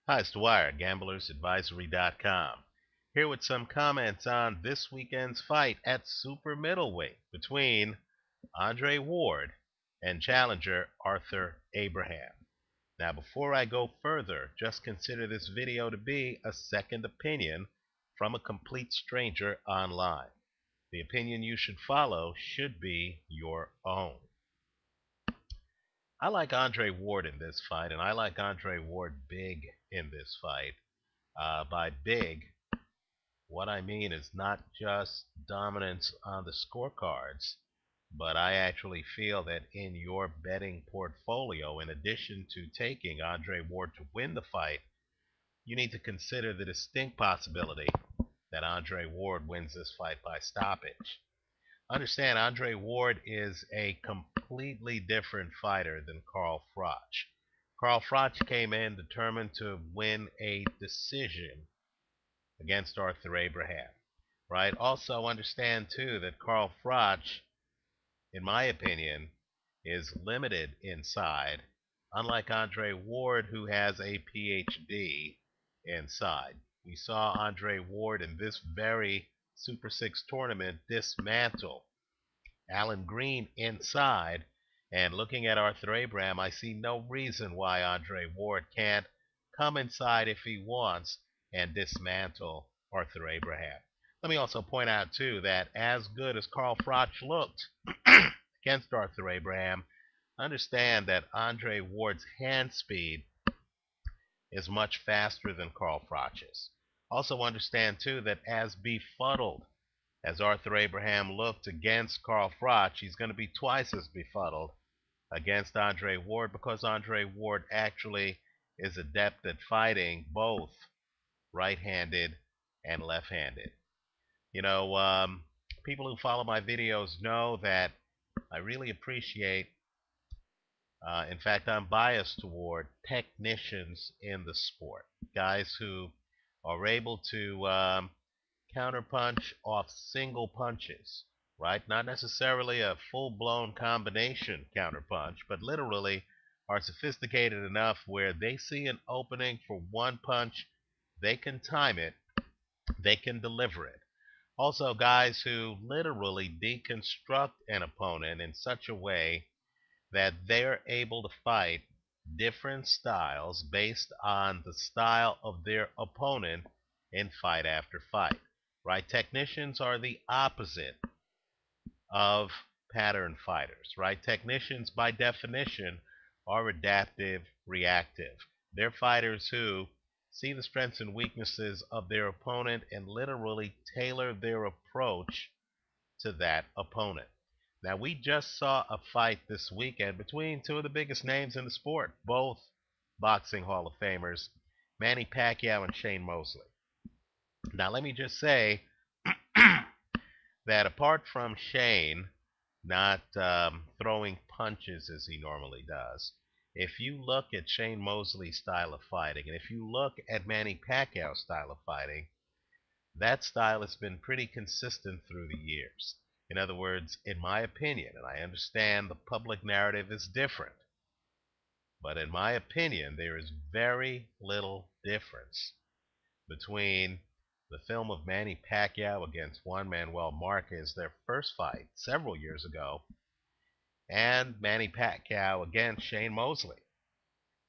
Hi, it's Dwyer, gamblersadvisory.com. Here with some comments on this weekend's fight at super middleweight between Andre Ward and challenger Arthur Abraham. Now, before I go further, just consider this video to be a second opinion from a complete stranger online. The opinion you should follow should be your own. I like Andre Ward in this fight, and I like Andre Ward big in this fight. By big, what I mean is not just dominance on the scorecards, but I actually feel that in your betting portfolio, in addition to taking Andre Ward to win the fight, you need to consider the distinct possibility that Andre Ward wins this fight by stoppage. Understand, Andre Ward is a completely different fighter than Carl Froch. Carl Froch came in determined to win a decision against Arthur Abraham, right? Also understand too that Carl Froch, in my opinion, is limited inside, unlike Andre Ward, who has a PhD inside. We saw Andre Ward in this very Super 6 tournament dismantle Alan Green inside, and looking at Arthur Abraham, I see no reason why Andre Ward can't come inside if he wants and dismantle Arthur Abraham. Let me also point out, too, that as good as Carl Froch looked against Arthur Abraham, understand that Andre Ward's hand speed is much faster than Carl Froch's. Also understand, too, that as befuddled as Arthur Abraham looked against Carl Froch, he's going to be twice as befuddled against Andre Ward because Andre Ward actually is adept at fighting both right-handed and left-handed. You know, people who follow my videos know that I really appreciate, in fact, I'm biased toward technicians in the sport, guys who are able to counterpunch off single punches, right? Not necessarily a full-blown combination counterpunch, but literally are sophisticated enough where they see an opening for one punch, they can time it, they can deliver it. Also, guys who literally deconstruct an opponent in such a way that they're able to fight different styles based on the style of their opponent in fight after fight. Right? Technicians are the opposite of pattern fighters. Right? Technicians, by definition, are adaptive, reactive. They're fighters who see the strengths and weaknesses of their opponent and literally tailor their approach to that opponent. Now, we just saw a fight this weekend between two of the biggest names in the sport, both boxing Hall of Famers, Manny Pacquiao and Shane Mosley. Now, let me just say that apart from Shane not throwing punches as he normally does, if you look at Shane Mosley's style of fighting, and if you look at Manny Pacquiao's style of fighting, that style has been pretty consistent through the years. In other words, in my opinion, and I understand the public narrative is different, but in my opinion, there is very little difference between the film of Manny Pacquiao against Juan Manuel Marquez, their first fight several years ago, and Manny Pacquiao against Shane Mosley.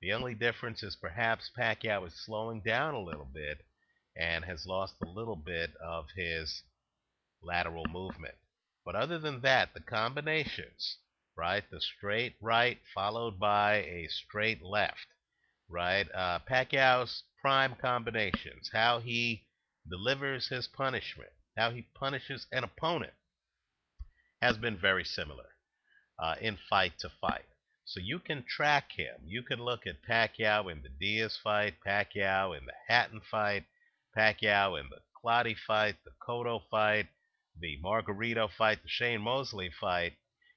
The only difference is perhaps Pacquiao is slowing down a little bit and has lost a little bit of his lateral movement. But other than that, the combinations, right? The straight right followed by a straight left, right? Pacquiao's prime combinations, how he delivers his punishment, how he punishes an opponent, has been very similar in fight to fight. So you can track him. You can look at Pacquiao in the Diaz fight, Pacquiao in the Hatton fight, Pacquiao in the Clottey fight, the Cotto fight, the Margarito fight, the Shane Mosley fight,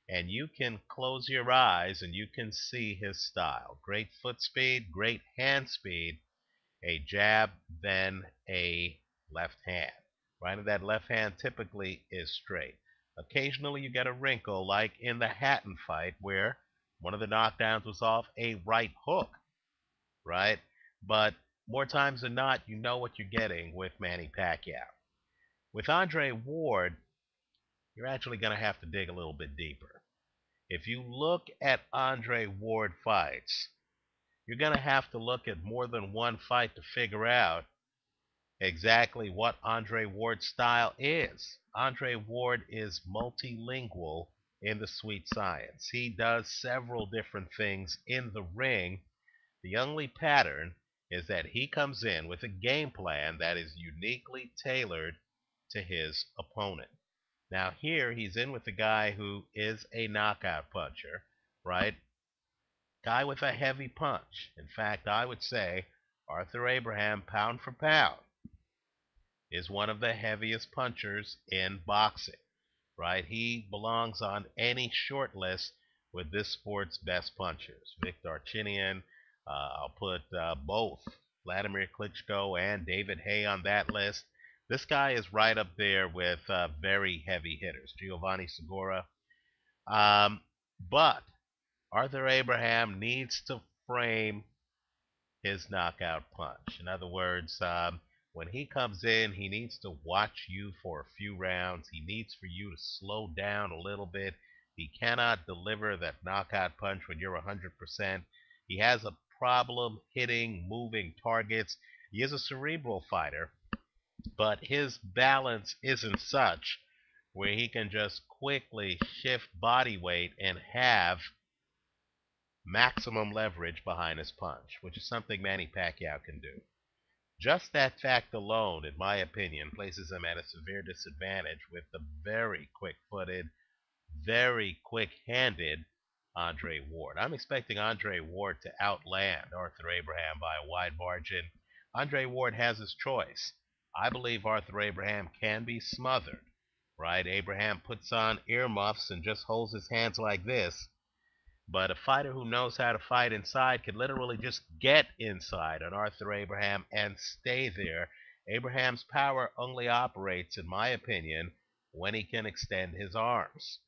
and you can close your eyes and you can see his style. Great foot speed, great hand speed, a jab, then a left hand. Right, and that left hand typically is straight. Occasionally you get a wrinkle like in the Hatton fight where one of the knockdowns was off a right hook, right? But more times than not, you know what you're getting with Manny Pacquiao. With Andre Ward, you're actually going to have to dig a little bit deeper. If you look at Andre Ward fights, you're going to have to look at more than one fight to figure out exactly what Andre Ward's style is. Andre Ward is multilingual in the sweet science. He does several different things in the ring. The only pattern is that he comes in with a game plan that is uniquely tailored to his opponent. Now, here he's in with a guy who is a knockout puncher, right? Guy with a heavy punch. In fact, I would say Arthur Abraham, pound for pound, is one of the heaviest punchers in boxing, right? He belongs on any short list with this sport's best punchers. Vic Darchinyan, I'll put both Vladimir Klitschko and David Haye on that list. This guy is right up there with very heavy hitters, Giovanni Segura. But Arthur Abraham needs to frame his knockout punch. In other words, when he comes in, he needs to watch you for a few rounds. He needs for you to slow down a little bit. He cannot deliver that knockout punch when you're 100%. He has a problem hitting moving targets. He is a cerebral fighter, but his balance isn't such where he can just quickly shift body weight and have maximum leverage behind his punch, which is something Manny Pacquiao can do. Just that fact alone, in my opinion, places him at a severe disadvantage with the very quick-footed, very quick-handed Andre Ward. I'm expecting Andre Ward to outland Arthur Abraham by a wide margin. Andre Ward has his choice. I believe Arthur Abraham can be smothered, right? Abraham puts on earmuffs and just holds his hands like this. But a fighter who knows how to fight inside can literally just get inside on Arthur Abraham and stay there. Abraham's power only operates, in my opinion, when he can extend his arms,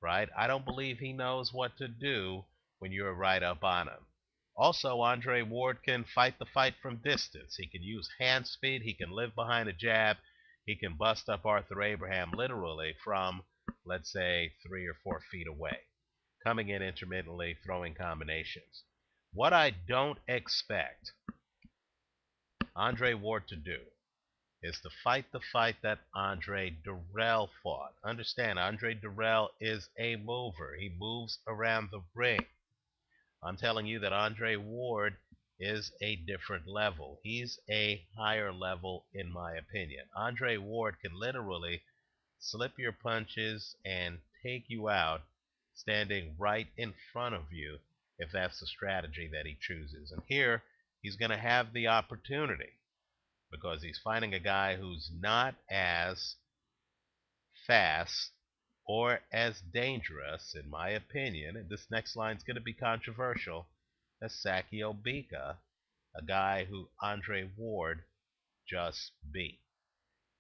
right? I don't believe he knows what to do when you're right up on him. Also, Andre Ward can fight the fight from distance. He can use hand speed. He can live behind a jab. He can bust up Arthur Abraham literally from, let's say, 3 or 4 feet away, coming in intermittently, throwing combinations. What I don't expect Andre Ward to do is to fight the fight that Andre Durrell fought. Understand, Andre Durrell is a mover. He moves around the ring. I'm telling you that Andre Ward is a different level. He's a higher level, in my opinion. Andre Ward can literally slip your punches and take you out standing right in front of you if that's the strategy that he chooses. And here he's going to have the opportunity because he's fighting a guy who's not as fast or as dangerous, in my opinion, and this next line is going to be controversial, as Sakio Bika, a guy who Andre Ward just beat.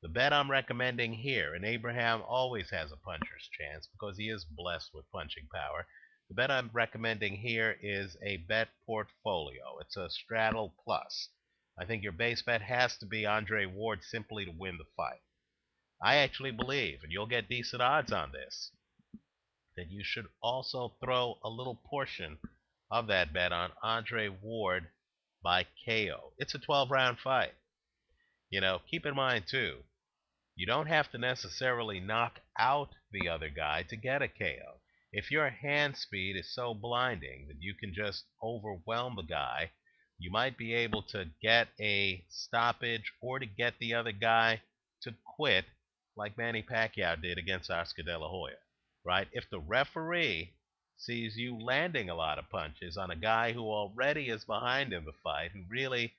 The bet I'm recommending here, and Abraham always has a puncher's chance because he is blessed with punching power. The bet I'm recommending here is a bet portfolio. It's a straddle plus. I think your base bet has to be Andre Ward simply to win the fight. I actually believe, and you'll get decent odds on this, that you should also throw a little portion of that bet on Andre Ward by KO. It's a 12-round fight. Keep in mind, too, you don't have to necessarily knock out the other guy to get a KO. If your hand speed is so blinding that you can just overwhelm the guy, you might be able to get a stoppage or to get the other guy to quit like Manny Pacquiao did against Oscar De La Hoya, right? If the referee sees you landing a lot of punches on a guy who already is behind in the fight, who really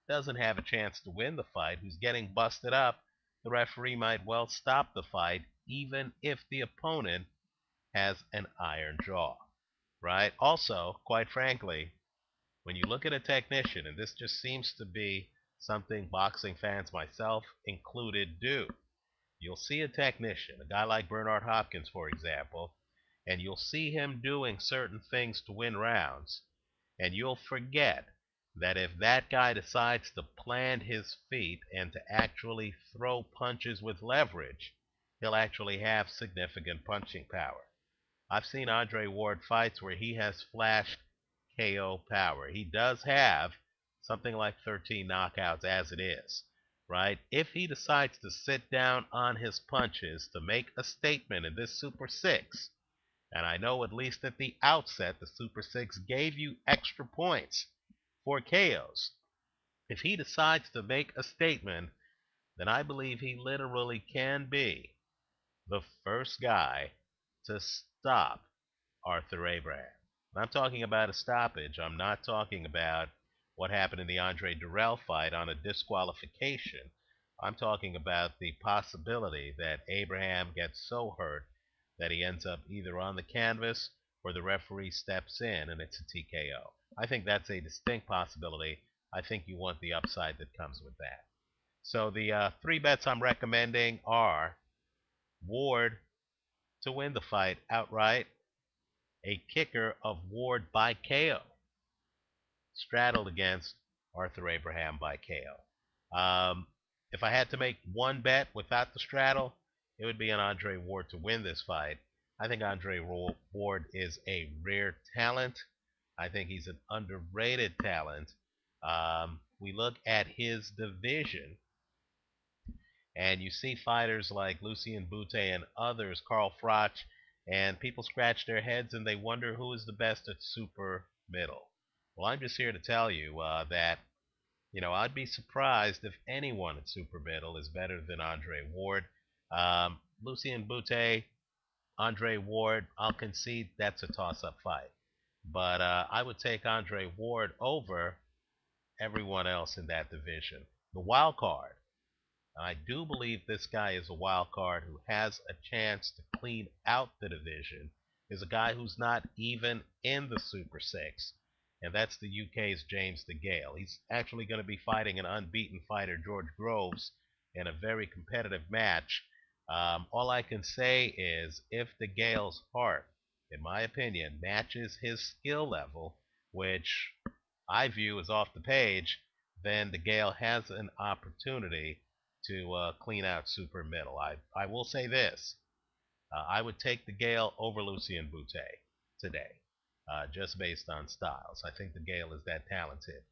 doesn't have a chance to win the fight, who's getting busted up, the referee might well stop the fight even if the opponent has an iron jaw, right? Also, quite frankly, when you look at a technician, and this just seems to be something boxing fans, myself included, do, you'll see a technician, a guy like Bernard Hopkins, for example, and you'll see him doing certain things to win rounds, and you'll forget that if that guy decides to plant his feet and to actually throw punches with leverage, he'll actually have significant punching power. I've seen Andre Ward fights where he has flashed KO power. He does have something like 13 knockouts as it is, right? If he decides to sit down on his punches to make a statement in this Super 6, and I know at least at the outset the Super 6 gave you extra points for KOs. If he decides to make a statement, then I believe he literally can be the first guy to stop Arthur Abraham. And I'm talking about a stoppage. I'm not talking about what happened in the Andre Durrell fight on a disqualification. I'm talking about the possibility that Abraham gets so hurt that he ends up either on the canvas or the referee steps in and it's a TKO. I think that's a distinct possibility. I think you want the upside that comes with that. So the three bets I'm recommending are Ward to win the fight outright, a kicker of Ward by KO, straddled against Arthur Abraham by KO. If I had to make one bet without the straddle, it would be on Andre Ward to win this fight. I think Andre Ward is a rare talent. I think he's an underrated talent. We look at his division, and you see fighters like Lucien Bute and others, Carl Froch, and people scratch their heads and they wonder who is the best at super middle. Well, I'm just here to tell you that I'd be surprised if anyone at super middle is better than Andre Ward. Lucien Bute, Andre Ward, I'll concede that's a toss-up fight, but I would take Andre Ward over everyone else in that division. The wild card, I do believe this guy is a wild card who has a chance to clean out the division, is a guy who's not even in the Super 6, and that's the UK's James DeGale. He's actually going to be fighting an unbeaten fighter, George Groves, in a very competitive match. All I can say is if DeGale's heart, in my opinion, matches his skill level, which I view as off the page, then DeGale has an opportunity to clean out super middle. I will say this. I would take DeGale over Lucien Bute today, just based on styles. I think DeGale is that talented.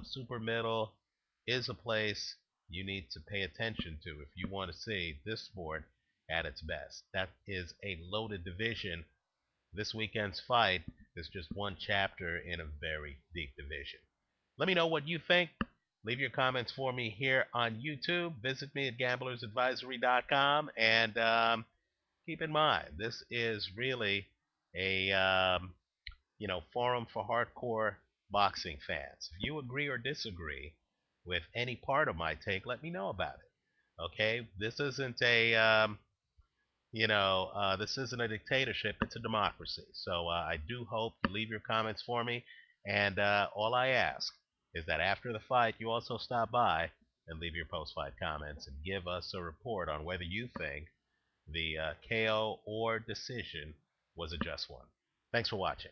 Super middle is a place you need to pay attention to if you want to see this sport at its best. That is a loaded division. This weekend's fight is just one chapter in a very deep division. Let me know what you think. Leave your comments for me here on YouTube. Visit me at gamblersadvisory.com. And keep in mind, this is really a forum for hardcore boxing fans. If you agree or disagree with any part of my take, let me know about it. Okay, this isn't this isn't a dictatorship, it's a democracy. So I do hope you leave your comments for me. And all I ask is that after the fight, you also stop by and leave your post-fight comments and give us a report on whether you think the KO or decision was a just one. Thanks for watching.